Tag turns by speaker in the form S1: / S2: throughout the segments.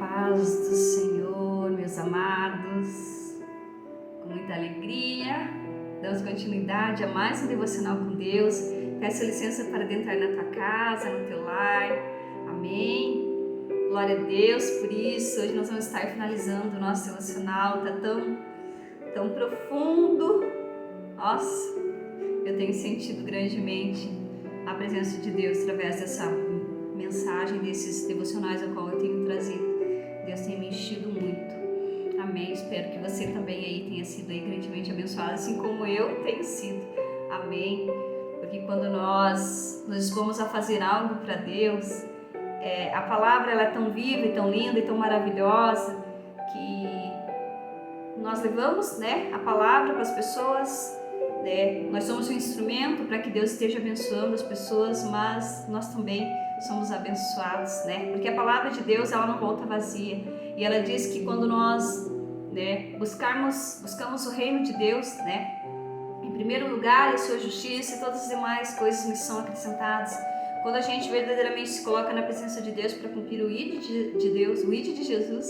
S1: paz do Senhor, meus amados, com muita alegria, damos continuidade a mais um devocional com Deus. Peço licença para adentrar na tua casa, no teu lar, amém? Glória a Deus por isso. Hoje nós vamos estar finalizando o nosso devocional, tá tão profundo. Nossa, eu tenho sentido grandemente a presença de Deus através dessa mensagem, desses devocionais ao qual eu tenho trazido. Deus tem me enchido muito, amém? Espero que você também aí tenha sido aí grandemente abençoado, assim como eu tenho sido, amém? Porque quando nós nos dispomos a fazer algo para Deus, a palavra ela é tão viva e tão linda e tão maravilhosa que nós levamos, a palavra para as pessoas. Nós somos um instrumento para que Deus esteja abençoando as pessoas, mas nós também somos abençoados, porque a palavra de Deus ela não volta vazia, e ela diz que quando nós buscamos o reino de Deus, em primeiro lugar a sua justiça, e todas as demais coisas nos são acrescentadas. Quando a gente verdadeiramente se coloca na presença de Deus para cumprir o ID de Deus, o ID de Jesus,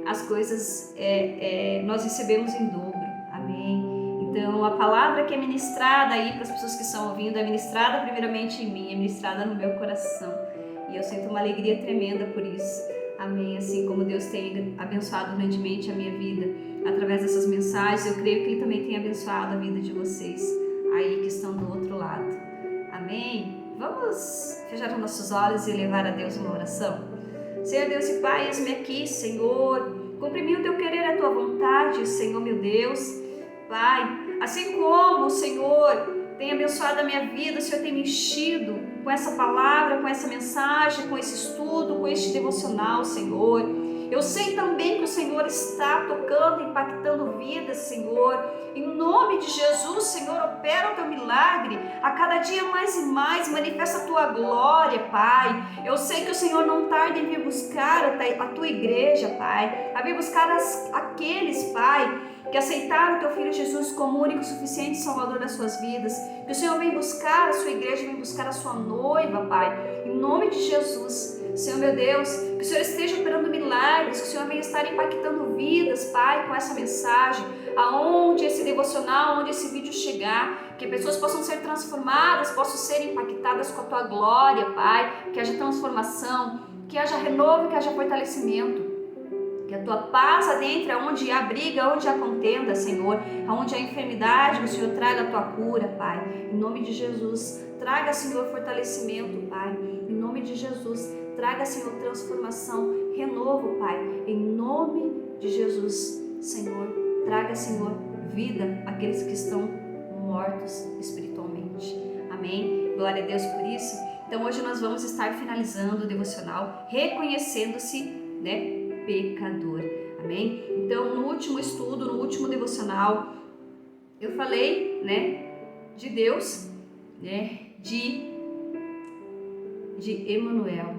S1: as coisas nós recebemos em dobro, amém? Então, a palavra que é ministrada aí para as pessoas que estão ouvindo é ministrada primeiramente em mim, é ministrada no meu coração. E eu sinto uma alegria tremenda por isso. Amém? Assim como Deus tem abençoado grandemente a minha vida através dessas mensagens, eu creio que Ele também tem abençoado a vida de vocês aí que estão do outro lado. Amém? Vamos fechar os nossos olhos e levar a Deus uma oração? Senhor Deus e Pai, eis-me aqui, Senhor. Cumpre em mim o Teu querer e a Tua vontade, Senhor meu Deus. Pai, assim como o Senhor tem abençoado a minha vida, o Senhor tem me enchido com essa palavra, com essa mensagem, com esse estudo, com este devocional, Senhor. Eu sei também que o Senhor está tocando, impactando vidas, Senhor. Em nome de Jesus, Senhor, opera o Teu milagre. A cada dia mais e mais, manifesta a Tua glória, Pai. Eu sei que o Senhor não tarda em vir buscar a Tua igreja, Pai. A vir buscar aqueles, Pai, que aceitaram o Teu Filho Jesus como único, suficiente Salvador das suas vidas. Que o Senhor vem buscar a sua igreja, vem buscar a sua noiva, Pai. Em nome de Jesus, Senhor meu Deus, que o Senhor esteja operando milagres, que o Senhor venha estar impactando vidas, Pai, com essa mensagem, aonde esse devocional, onde esse vídeo chegar, que pessoas possam ser transformadas, possam ser impactadas com a Tua glória, Pai, que haja transformação, que haja renovo, que haja fortalecimento. Que a Tua paz adentre aonde há briga, onde há contenda, Senhor, aonde há enfermidade, que o Senhor traga a Tua cura, Pai, em nome de Jesus. Traga, Senhor, fortalecimento, Pai, em nome de Jesus. Traga, Senhor, transformação, renovo, Pai, em nome de Jesus, Senhor. Traga, Senhor, vida àqueles que estão mortos espiritualmente. Amém? Glória a Deus por isso. Então, hoje nós vamos estar finalizando o devocional, reconhecendo-se, pecador. Amém? Então, no último estudo, no último devocional, eu falei, de Deus, de Emanuel.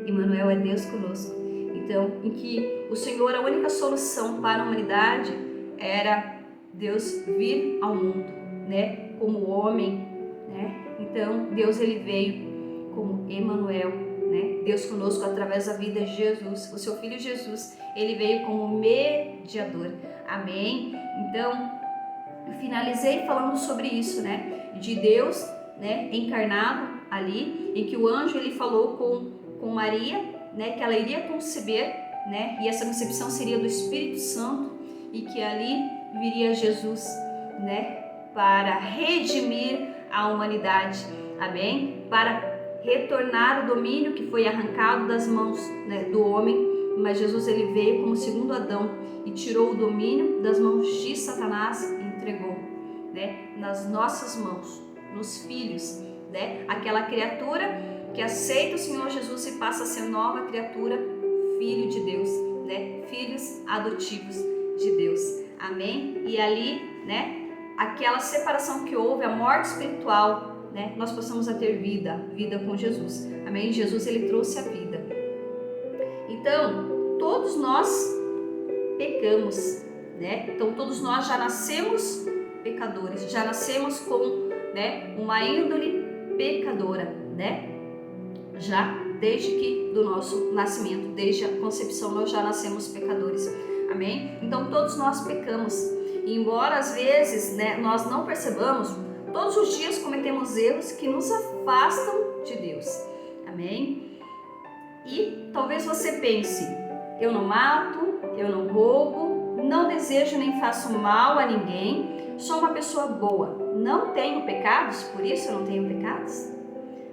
S1: Emanuel é Deus conosco. Então, em que o Senhor, a única solução para a humanidade era Deus vir ao mundo, como homem, Então, Deus ele veio como Emanuel, Deus conosco através da vida de Jesus, o seu Filho Jesus, ele veio como mediador. Amém? Então, eu finalizei falando sobre isso, de Deus, encarnado ali, em que o anjo ele falou com Maria, que ela iria conceber, e essa concepção seria do Espírito Santo, e que ali viria Jesus, para redimir a humanidade, amém? Para retornar o domínio que foi arrancado das mãos do homem, mas Jesus ele veio como segundo Adão e tirou o domínio das mãos de Satanás e entregou, nas nossas mãos, nos filhos, aquela criatura que aceita o Senhor Jesus e passa a ser nova criatura, filho de Deus, filhos adotivos de Deus, amém? E ali, aquela separação que houve, a morte espiritual, nós possamos ter vida com Jesus, amém? Jesus ele trouxe a vida. Então, todos nós pecamos, Então, todos nós já nascemos pecadores, já nascemos com, uma índole pecadora, já desde que do nosso nascimento, desde a concepção nós já nascemos pecadores. Amém? Então todos nós pecamos. E embora às vezes, né, nós não percebamos, todos os dias cometemos erros que nos afastam de Deus. Amém? E talvez você pense, eu não mato, eu não roubo, não desejo nem faço mal a ninguém, sou uma pessoa boa, não tenho pecados, por isso eu não tenho pecados?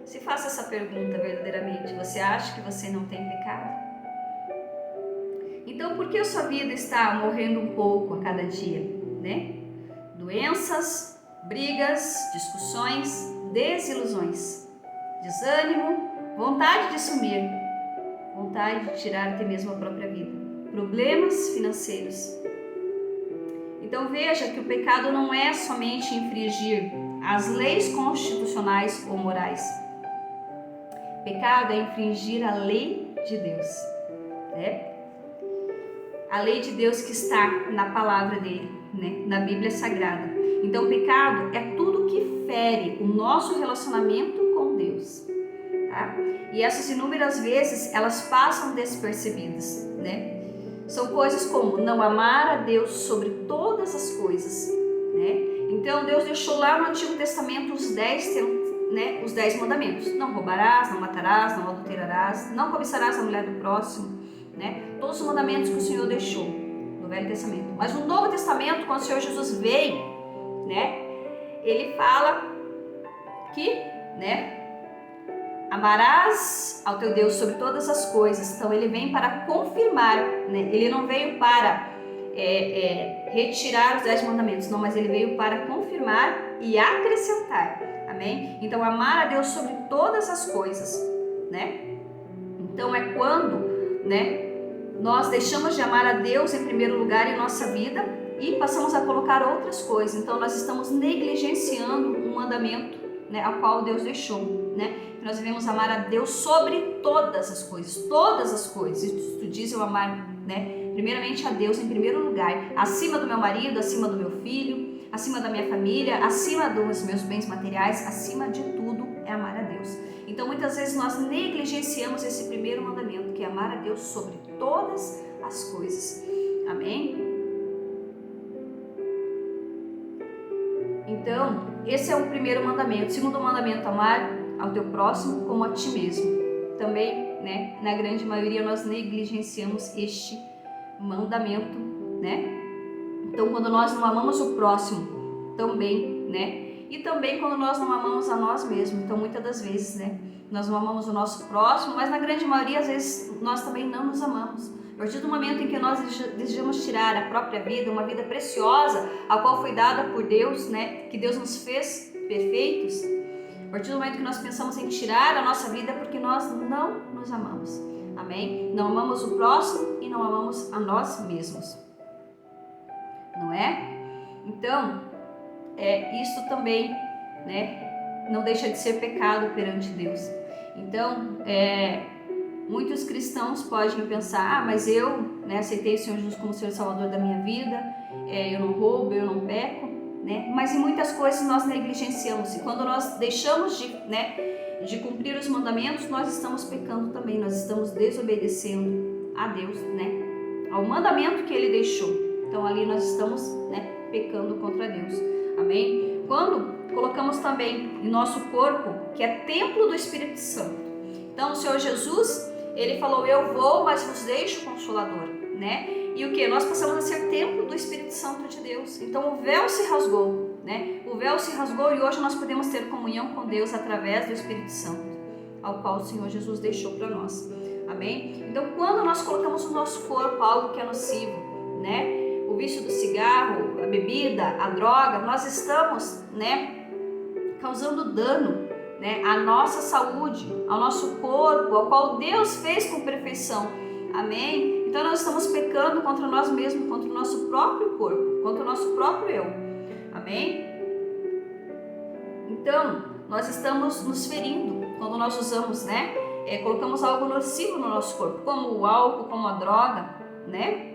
S1: Se faça essa pergunta verdadeiramente, você acha que você não tem pecado? Então, por que a sua vida está morrendo um pouco a cada dia, né? Doenças, brigas, discussões, desilusões, desânimo, vontade de sumir, vontade de tirar até mesmo a própria vida, problemas financeiros. Então veja que o pecado não é somente infringir as leis constitucionais ou morais. Pecado é infringir a lei de Deus, né? A lei de Deus que está na palavra dele, né? Na Bíblia Sagrada. Então pecado é tudo que fere o nosso relacionamento com Deus, tá? E essas inúmeras vezes elas passam despercebidas, né? São coisas como não amar a Deus sobre todas as coisas, né? Então Deus deixou lá no Antigo Testamento os 10 mandamentos. Não roubarás, não matarás, não adulterarás, não cobiçarás a mulher do próximo, né? Todos os mandamentos que o Senhor deixou no Velho Testamento. Mas no Novo Testamento, quando o Senhor Jesus veio, né? Ele fala que, né? Amarás ao teu Deus sobre todas as coisas. Então ele vem para confirmar, né? Ele não veio para retirar os 10 mandamentos, não, mas ele veio para confirmar e acrescentar. Amém? Então amar a Deus sobre todas as coisas, né? Então é quando, né, nós deixamos de amar a Deus em primeiro lugar em nossa vida e passamos a colocar outras coisas. Então nós estamos negligenciando um mandamento, né, ao qual Deus deixou, né? Nós devemos amar a Deus sobre todas as coisas, todas as coisas. Isso diz eu amar, né? Primeiramente a Deus em primeiro lugar, acima do meu marido, acima do meu filho, acima da minha família, acima dos meus bens materiais, acima de tudo é amar a Deus. Então muitas vezes nós negligenciamos esse primeiro mandamento, que é amar a Deus sobre todas as coisas. Amém? Então, esse é o primeiro mandamento. O segundo mandamento, amar ao teu próximo como a ti mesmo. Também, né, na grande maioria nós negligenciamos este mandamento, né? Então, quando nós não amamos o próximo, também, né? E também quando nós não amamos a nós mesmos. Então, muitas das vezes, né, nós não amamos o nosso próximo, mas na grande maioria, às vezes, nós também não nos amamos. A partir do momento em que nós desejamos tirar a própria vida, uma vida preciosa, a qual foi dada por Deus, né, que Deus nos fez perfeitos, a partir do momento que nós pensamos em tirar a nossa vida, é porque nós não nos amamos. Amém? Não amamos o próximo e não amamos a nós mesmos. Não é? Então, isto também, né, não deixa de ser pecado perante Deus. Então, muitos cristãos podem pensar, mas eu, né, aceitei o Senhor Jesus como Senhor e Salvador da minha vida, eu não roubo, eu não peco, né? Mas em muitas coisas nós negligenciamos, e quando nós deixamos de cumprir os mandamentos, nós estamos pecando também, nós estamos desobedecendo a Deus, né, ao mandamento que Ele deixou. Então ali nós estamos, né, pecando contra Deus. Amém? Quando colocamos também em nosso corpo, que é templo do Espírito Santo. Então o Senhor Jesus, Ele falou, eu vou, mas vos deixo o Consolador, né? E o que? Nós passamos a ser templo do Espírito Santo de Deus. Então o véu se rasgou, né? O véu se rasgou e hoje nós podemos ter comunhão com Deus através do Espírito Santo, ao qual o Senhor Jesus deixou para nós. Amém? Então quando nós colocamos no nosso corpo algo que é nocivo, né? O vício do cigarro, a bebida, a droga, nós estamos, né, causando dano, né, à nossa saúde, ao nosso corpo, ao qual Deus fez com perfeição. Amém? Então nós estamos pecando contra nós mesmos, contra o nosso próprio corpo, contra o nosso próprio eu. Amém? Então, nós estamos nos ferindo quando nós usamos, né, colocamos algo nocivo no nosso corpo, como o álcool, como a droga, né?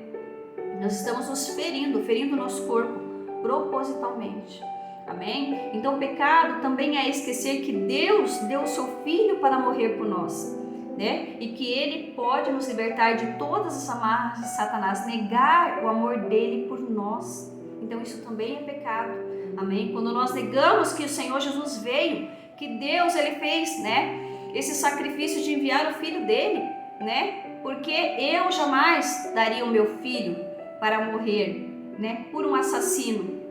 S1: Nós estamos nos ferindo o nosso corpo propositalmente. Amém? Então o pecado também é esquecer que Deus deu o seu Filho para morrer por nós. né? E que Ele pode nos libertar de todas as amarras de Satanás, negar o amor dele por nós. Então isso também é pecado, amém? Quando nós negamos que o Senhor Jesus veio, que Deus Ele fez, né? Esse sacrifício de enviar o Filho dele, né? Porque eu jamais daria o meu filho para morrer, né? Por um assassino,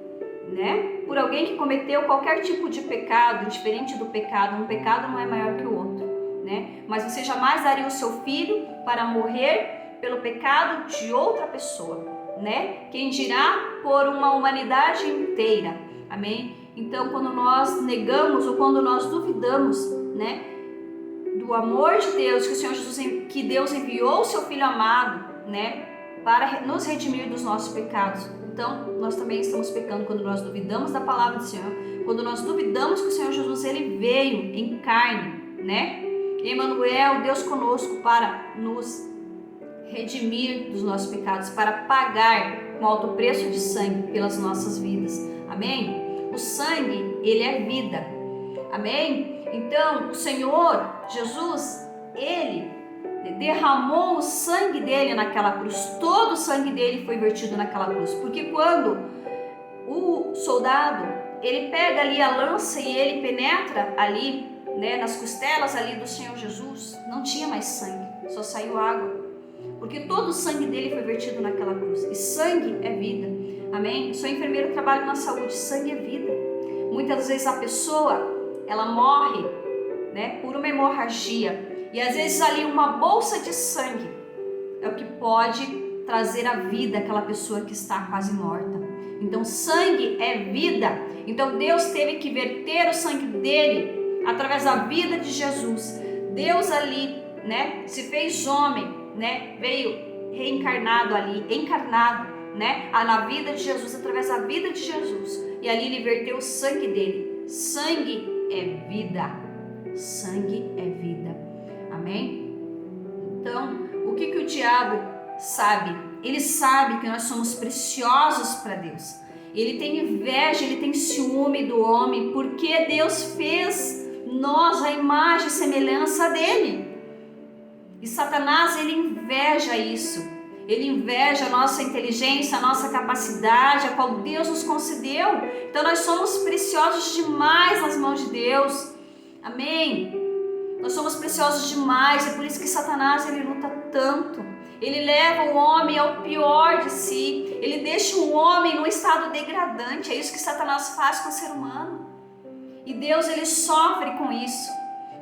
S1: né? Por alguém que cometeu qualquer tipo de pecado, diferente do pecado. Um pecado não é maior que o outro, né? Mas você jamais daria o seu filho para morrer pelo pecado de outra pessoa, né? Quem dirá por uma humanidade inteira, amém? Então, quando nós negamos ou quando nós duvidamos, né, do amor de Deus, que o Senhor Jesus, que Deus enviou o seu Filho amado, né, para nos redimir dos nossos pecados. Então, nós também estamos pecando quando nós duvidamos da palavra do Senhor, quando nós duvidamos que o Senhor Jesus ele veio em carne, né? Emmanuel, Deus conosco, para nos redimir dos nossos pecados, para pagar com alto preço de sangue pelas nossas vidas. Amém? O sangue, ele é vida. Amém? Então, o Senhor Jesus, ele derramou o sangue dele naquela cruz. Todo o sangue dele foi vertido naquela cruz. Porque quando o soldado, ele pega ali a lança e ele penetra ali, né, nas costelas ali do Senhor Jesus, não tinha mais sangue, só saiu água. Porque todo o sangue dele foi vertido naquela cruz. E sangue é vida. Amém? Eu sou enfermeira, trabalho na saúde. Sangue é vida. Muitas vezes a pessoa, ela morre, né, por uma hemorragia. E às vezes ali uma bolsa de sangue é o que pode trazer a vida àquela pessoa que está quase morta. Então sangue é vida. Então Deus teve que verter o sangue dele através da vida de Jesus. Deus ali, né, se fez homem, né, veio reencarnado ali, encarnado, né, na vida de Jesus, através da vida de Jesus. E ali ele verteu o sangue dele. Sangue é vida. Sangue é vida. Amém? Então, o que o diabo sabe? Ele sabe que nós somos preciosos para Deus. Ele tem inveja, ele tem ciúme do homem, porque Deus fez nós a imagem e semelhança dele. E Satanás, ele inveja isso. Ele inveja a nossa inteligência, a nossa capacidade, a qual Deus nos concedeu. Então, nós somos preciosos demais nas mãos de Deus. Amém? Nós somos preciosos demais, é por isso que Satanás ele luta tanto. Ele leva o homem ao pior de si, ele deixa o homem num estado degradante. É isso que Satanás faz com o ser humano. E Deus ele sofre com isso.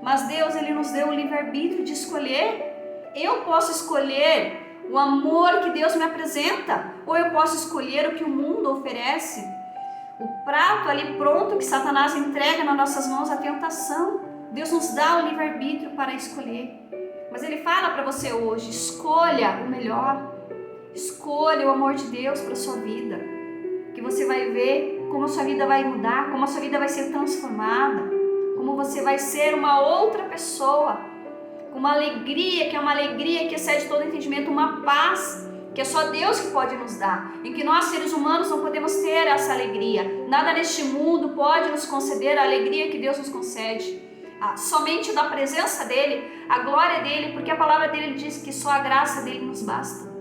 S1: Mas Deus ele nos deu o livre-arbítrio de escolher. Eu posso escolher o amor que Deus me apresenta, ou eu posso escolher o que o mundo oferece. O prato ali pronto que Satanás entrega nas nossas mãos, a tentação. Deus nos dá o livre-arbítrio para escolher. Mas Ele fala para você hoje, escolha o melhor. Escolha o amor de Deus para a sua vida. Que você vai ver como a sua vida vai mudar, como a sua vida vai ser transformada, como você vai ser uma outra pessoa, com uma alegria, que é uma alegria que excede todo entendimento, uma paz que é só Deus que pode nos dar, em que nós seres humanos não podemos ter essa alegria. Nada neste mundo pode nos conceder a alegria que Deus nos concede. Somente da presença dele, a glória dele, porque a palavra dele diz que só a graça dele nos basta.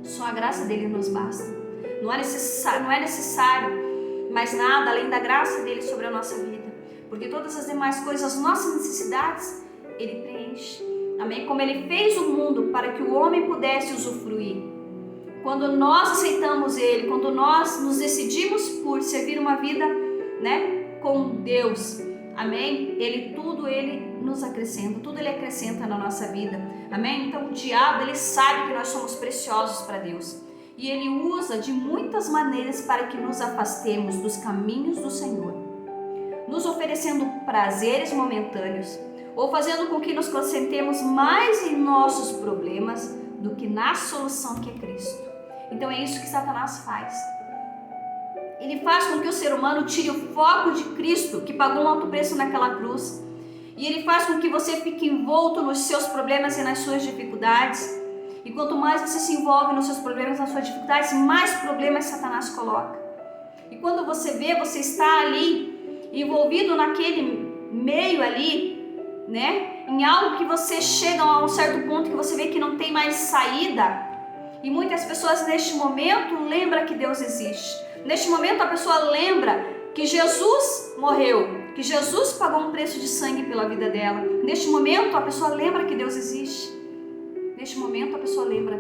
S1: Só a graça dele nos basta. Não é necessário mais nada além da graça dele sobre a nossa vida, porque todas as demais coisas, as nossas necessidades, ele preenche. Amém? Como ele fez o mundo para que o homem pudesse usufruir. Quando nós aceitamos ele, quando nós nos decidimos por servir uma vida, né, com Deus, amém? Tudo ele nos acrescenta, tudo ele acrescenta na nossa vida, amém? Então o diabo, ele sabe que nós somos preciosos para Deus e ele usa de muitas maneiras para que nos afastemos dos caminhos do Senhor, nos oferecendo prazeres momentâneos ou fazendo com que nos concentremos mais em nossos problemas do que na solução que é Cristo. Então é isso que Satanás faz. Ele faz com que o ser humano tire o foco de Cristo, que pagou um alto preço naquela cruz. E ele faz com que você fique envolto nos seus problemas e nas suas dificuldades. E quanto mais você se envolve nos seus problemas, nas suas dificuldades, mais problemas Satanás coloca. E quando você vê, você está ali, envolvido naquele meio ali, né? Em algo que você chega a um certo ponto que você vê que não tem mais saída. E muitas pessoas neste momento lembram que Deus existe. Neste momento a pessoa lembra que Jesus morreu, que Jesus pagou um preço de sangue pela vida dela. Neste momento a pessoa lembra que Deus existe. Neste momento a pessoa lembra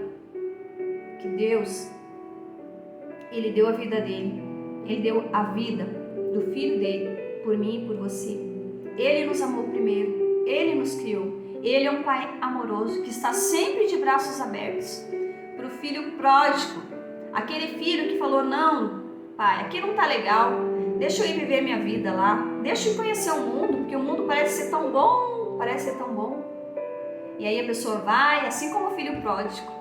S1: que Deus, Ele deu a vida dele. Ele deu a vida do Filho dele por mim e por você. Ele nos amou primeiro. Ele nos criou. Ele é um Pai amoroso que está sempre de braços abertos para o filho pródigo. Aquele filho que falou, não, pai, aqui não tá legal. Deixa eu ir viver minha vida lá. Deixa eu conhecer o mundo, porque o mundo parece ser tão bom. Parece ser tão bom. E aí a pessoa vai, assim como o filho pródigo.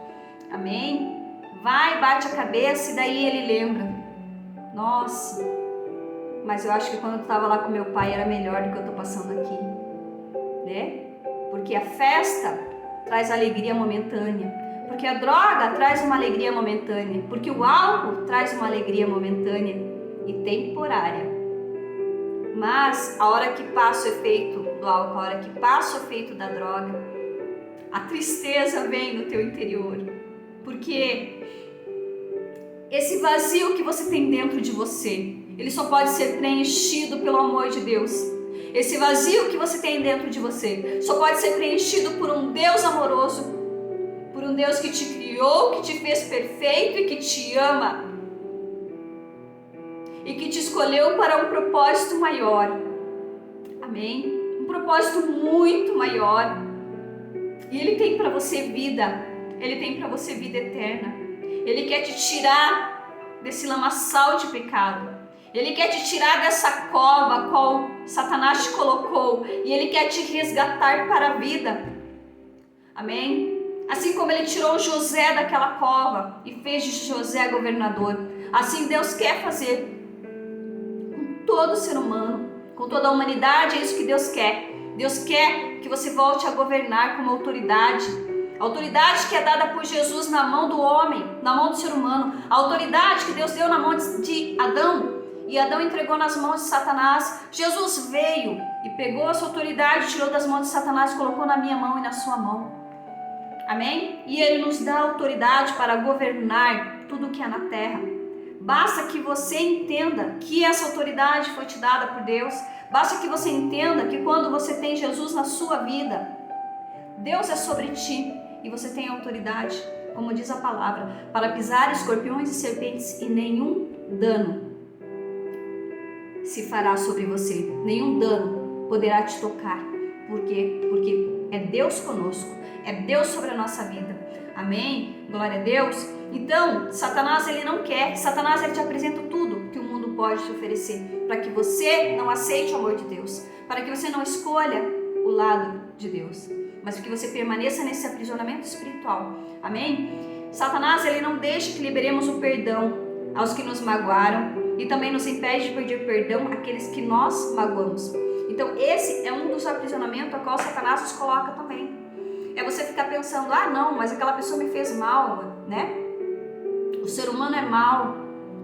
S1: Amém? Vai, bate a cabeça e daí ele lembra. Nossa, mas eu acho que quando eu estava lá com meu pai era melhor do que eu estou passando aqui. Né? Porque a festa traz alegria momentânea. Porque a droga traz uma alegria momentânea. Porque o álcool traz uma alegria momentânea e temporária. Mas a hora que passa o efeito do álcool, a hora que passa o efeito da droga, a tristeza vem no teu interior. Porque esse vazio que você tem dentro de você, ele só pode ser preenchido pelo amor de Deus. Esse vazio que você tem dentro de você só pode ser preenchido por um Deus amoroso, por um Deus que te criou, que te fez perfeito e que te ama. E que te escolheu para um propósito maior. Amém? Um propósito muito maior. E Ele tem para você vida. Ele tem para você vida eterna. Ele quer te tirar desse lamaçal de pecado. Ele quer te tirar dessa cova a qual Satanás te colocou. E Ele quer te resgatar para a vida. Amém? Assim como Ele tirou José daquela cova e fez de José governador. Assim Deus quer fazer com todo ser humano, com toda a humanidade. É isso que Deus quer. Deus quer que você volte a governar como autoridade. A autoridade que é dada por Jesus na mão do homem, na mão do ser humano. A autoridade que Deus deu na mão de Adão. E Adão entregou nas mãos de Satanás. Jesus veio e pegou essa autoridade, tirou das mãos de Satanás e colocou na minha mão e na sua mão. Amém? E Ele nos dá autoridade para governar tudo que há na terra. Basta que você entenda que essa autoridade foi te dada por Deus. Basta que você entenda que quando você tem Jesus na sua vida, Deus é sobre ti e você tem autoridade, como diz a palavra, para pisar escorpiões e serpentes e nenhum dano se fará sobre você. Nenhum dano poderá te tocar. Por quê? Porque é Deus conosco, é Deus sobre a nossa vida. Amém? Glória a Deus. Então, Satanás ele não quer. Satanás ele te apresenta tudo que o mundo pode te oferecer, para que você não aceite o amor de Deus, para que você não escolha o lado de Deus, mas que você permaneça nesse aprisionamento espiritual. Amém? Satanás ele não deixa que liberemos o perdão aos que nos magoaram e também nos impede de pedir perdão àqueles que nós magoamos. Então esse é um dos aprisionamentos a qual Satanás nos coloca também. É você ficar pensando, ah não, mas aquela pessoa me fez mal, né? O ser humano é mau.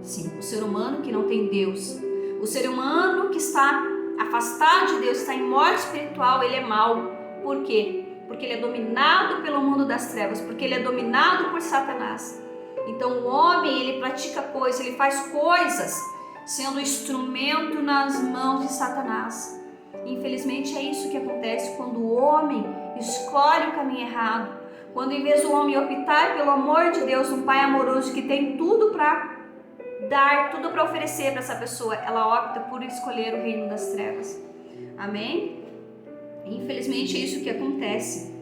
S1: Sim, o ser humano que não tem Deus. O ser humano que está afastado de Deus, está em morte espiritual, ele é mau. Por quê? Porque ele é dominado pelo mundo das trevas, porque ele é dominado por Satanás. Então o homem, ele pratica coisas, ele faz coisas sendo instrumento nas mãos de Satanás. Infelizmente é isso que acontece quando o homem escolhe o caminho errado. Quando em vez do homem optar pelo amor de Deus, um Pai amoroso que tem tudo para dar, tudo para oferecer para essa pessoa, ela opta por escolher o reino das trevas. Amém? Infelizmente é isso que acontece,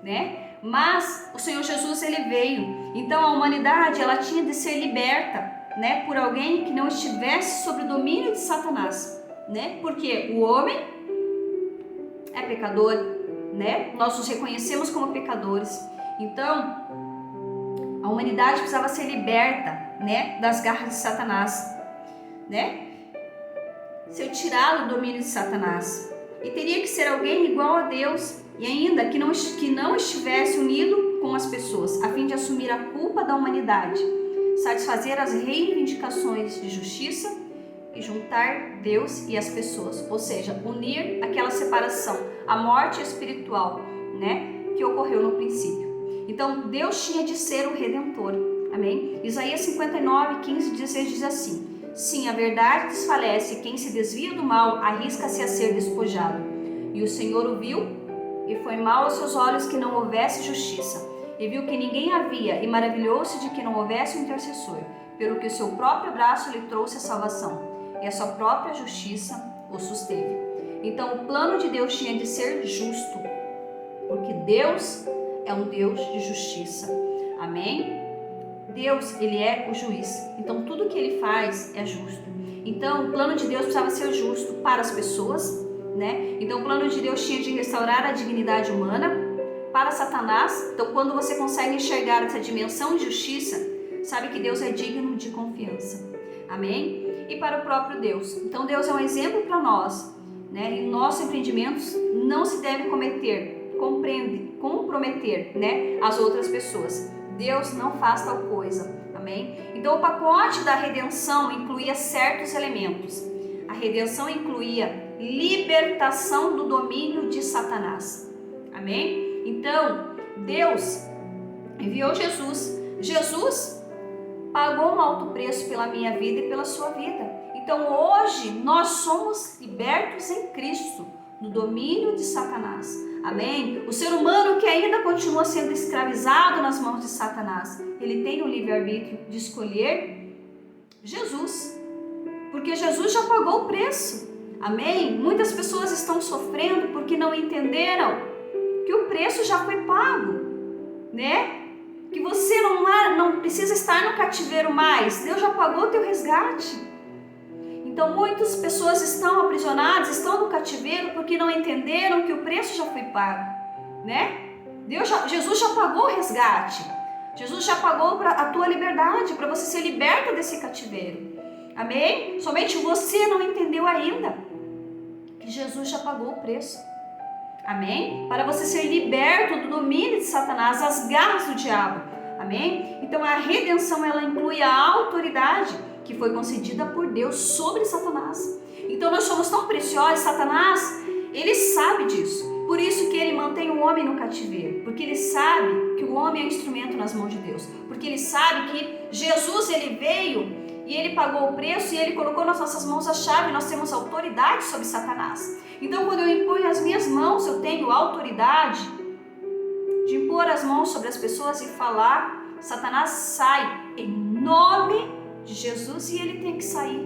S1: né? Mas o Senhor Jesus ele veio. Então a humanidade ela tinha de ser liberta, né? Por alguém que não estivesse sob o domínio de Satanás, né? Porque o homem é pecador, né? Nós nos reconhecemos como pecadores. Então a humanidade precisava ser liberta, né? Das garras de Satanás, né? Ser tirado do domínio de Satanás. E teria que ser alguém igual a Deus e ainda que não estivesse unido com as pessoas, a fim de assumir a culpa da humanidade, satisfazer as reivindicações de justiça e juntar Deus e as pessoas, ou seja, unir aquela separação, a morte espiritual, né, que ocorreu no princípio. Então, Deus tinha de ser o Redentor, amém? Isaías 59, 15 e 16 diz assim: sim, a verdade desfalece, quem se desvia do mal arrisca-se a ser despojado. E o Senhor o viu, e foi mal aos seus olhos que não houvesse justiça, e viu que ninguém havia, e maravilhou-se de que não houvesse um intercessor, pelo que o seu próprio braço lhe trouxe a salvação, e a sua própria justiça o susteve. Então o plano de Deus tinha de ser justo, porque Deus é um Deus de justiça, amém? Deus, ele é o juiz, então tudo que ele faz é justo. Então o plano de Deus precisava ser justo para as pessoas, né? Então o plano de Deus tinha de restaurar a dignidade humana. Para Satanás, então quando você consegue enxergar essa dimensão de justiça, sabe que Deus é digno de confiança, amém? E para o próprio Deus, então Deus é um exemplo para nós, né? Em nossos empreendimentos não se deve comprometer, né, as outras pessoas. Deus não faz tal coisa, amém? Então o pacote da redenção incluía certos elementos. A redenção incluía libertação do domínio de Satanás, amém? Então Deus enviou Jesus. Jesus pagou um alto preço pela minha vida e pela sua vida. Então hoje nós somos libertos em Cristo do domínio de Satanás, amém? O ser humano que ainda continua sendo escravizado nas mãos de Satanás, ele tem o livre-arbítrio de escolher Jesus, porque Jesus já pagou o preço, amém? Muitas pessoas estão sofrendo porque não entenderam que o preço já foi pago, né? Que você não precisa estar no cativeiro mais, Deus já pagou o teu resgate. Então muitas pessoas estão aprisionadas, estão no cativeiro porque não entenderam que o preço já foi pago, né? Jesus já pagou o resgate, Jesus já pagou a tua liberdade, para você ser liberta desse cativeiro, amém? Somente você não entendeu ainda que Jesus já pagou o preço, amém? Para você ser liberto do domínio de Satanás, das garras do diabo, amém? Então a redenção, ela inclui a autoridade que foi concedida por Deus sobre Satanás. Então nós somos tão preciosos, Satanás, ele sabe disso, por isso que ele mantém o homem no cativeiro, porque ele sabe que o homem é um instrumento nas mãos de Deus, porque ele sabe que Jesus, ele veio e ele pagou o preço e ele colocou nas nossas mãos a chave, nós temos autoridade sobre Satanás. Então quando eu imponho as minhas mãos, eu tenho autoridade de impor as mãos sobre as pessoas e falar, Satanás sai em nome de Jesus, e ele tem que sair,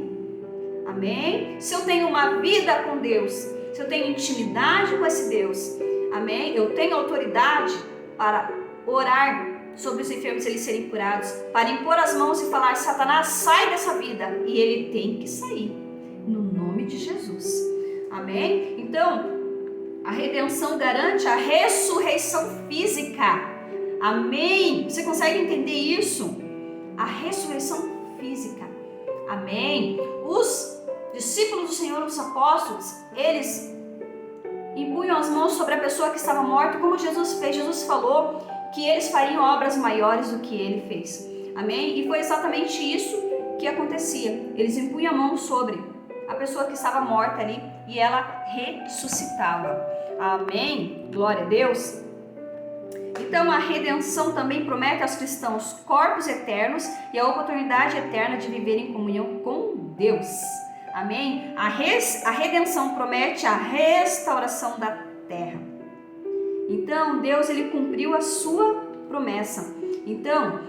S1: amém? Se eu tenho uma vida com Deus, se eu tenho intimidade com esse Deus, amém? Eu tenho autoridade para orar sobre os enfermos eles serem curados, para impor as mãos e falar, Satanás, sai dessa vida, e ele tem que sair, no nome de Jesus, amém? Então, a redenção garante a ressurreição física, amém? Você consegue entender isso? A ressurreição física, amém? Os discípulos do Senhor, os apóstolos, eles impunham as mãos sobre a pessoa que estava morta, como Jesus fez. Jesus falou que eles fariam obras maiores do que ele fez, amém? E foi exatamente isso que acontecia. Eles impunham a mão sobre a pessoa que estava morta ali e ela ressuscitava, amém? Glória a Deus. Então a redenção também promete aos cristãos corpos eternos e a oportunidade eterna de viver em comunhão com Deus, amém? A redenção promete a restauração da terra. Então Deus, ele cumpriu a sua promessa. Então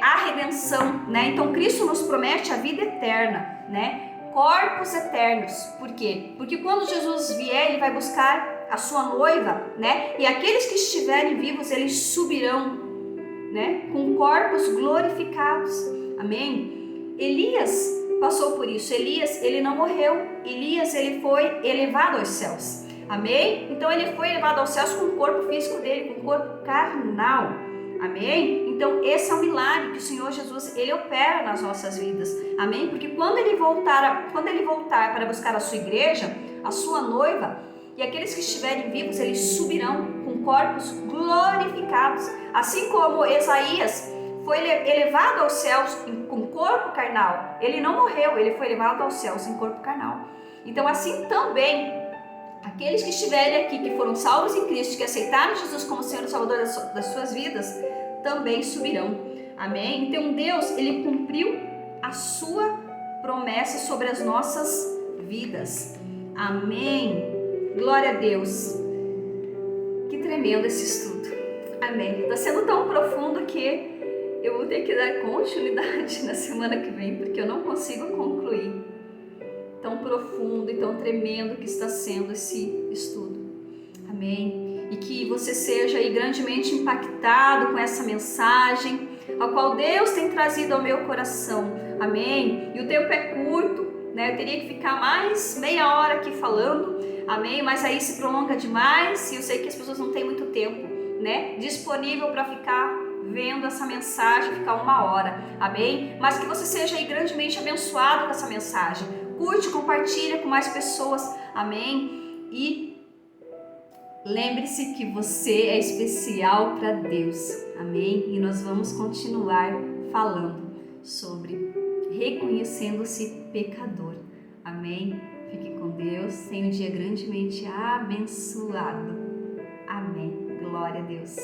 S1: a redenção, né? Então Cristo nos promete a vida eterna, né? Corpos eternos. Por quê? Porque quando Jesus vier, ele vai buscar a sua noiva, né? E aqueles que estiverem vivos, eles subirão, né? Com corpos glorificados, amém? Elias passou por isso. Elias, ele não morreu. Elias, ele foi elevado aos céus, amém? Então ele foi elevado aos céus com o corpo físico dele, com o corpo carnal, amém? Então esse é um milagre que o Senhor Jesus, ele opera nas nossas vidas, amém? Porque quando ele voltar para buscar a sua igreja, a sua noiva, e aqueles que estiverem vivos, eles subirão com corpos glorificados, assim como Isaías foi elevado aos céus com corpo carnal. Ele não morreu, ele foi elevado aos céus em corpo carnal. Então assim também, aqueles que estiverem aqui, que foram salvos em Cristo, que aceitaram Jesus como Senhor e Salvador das suas vidas, também subirão. Amém? Então Deus, ele cumpriu a sua promessa sobre as nossas vidas. Amém? Glória a Deus. Que tremendo esse estudo. Amém. Está sendo tão profundo que eu vou ter que dar continuidade na semana que vem, porque eu não consigo concluir. Tão profundo e tão tremendo que está sendo esse estudo. Amém? E que você seja aí grandemente impactado com essa mensagem, a qual Deus tem trazido ao meu coração. Amém? E o tempo é curto, né? Eu teria que ficar mais meia hora aqui falando. Amém? Mas aí se prolonga demais e eu sei que as pessoas não têm muito tempo, né, disponível para ficar vendo essa mensagem, ficar 1 hora. Amém? Mas que você seja aí grandemente abençoado com essa mensagem. Curte, compartilha com mais pessoas. Amém? E lembre-se que você é especial para Deus. Amém? E nós vamos continuar falando sobre reconhecendo-se pecador. Amém? Fique com Deus. Tenha um dia grandemente abençoado. Amém. Glória a Deus.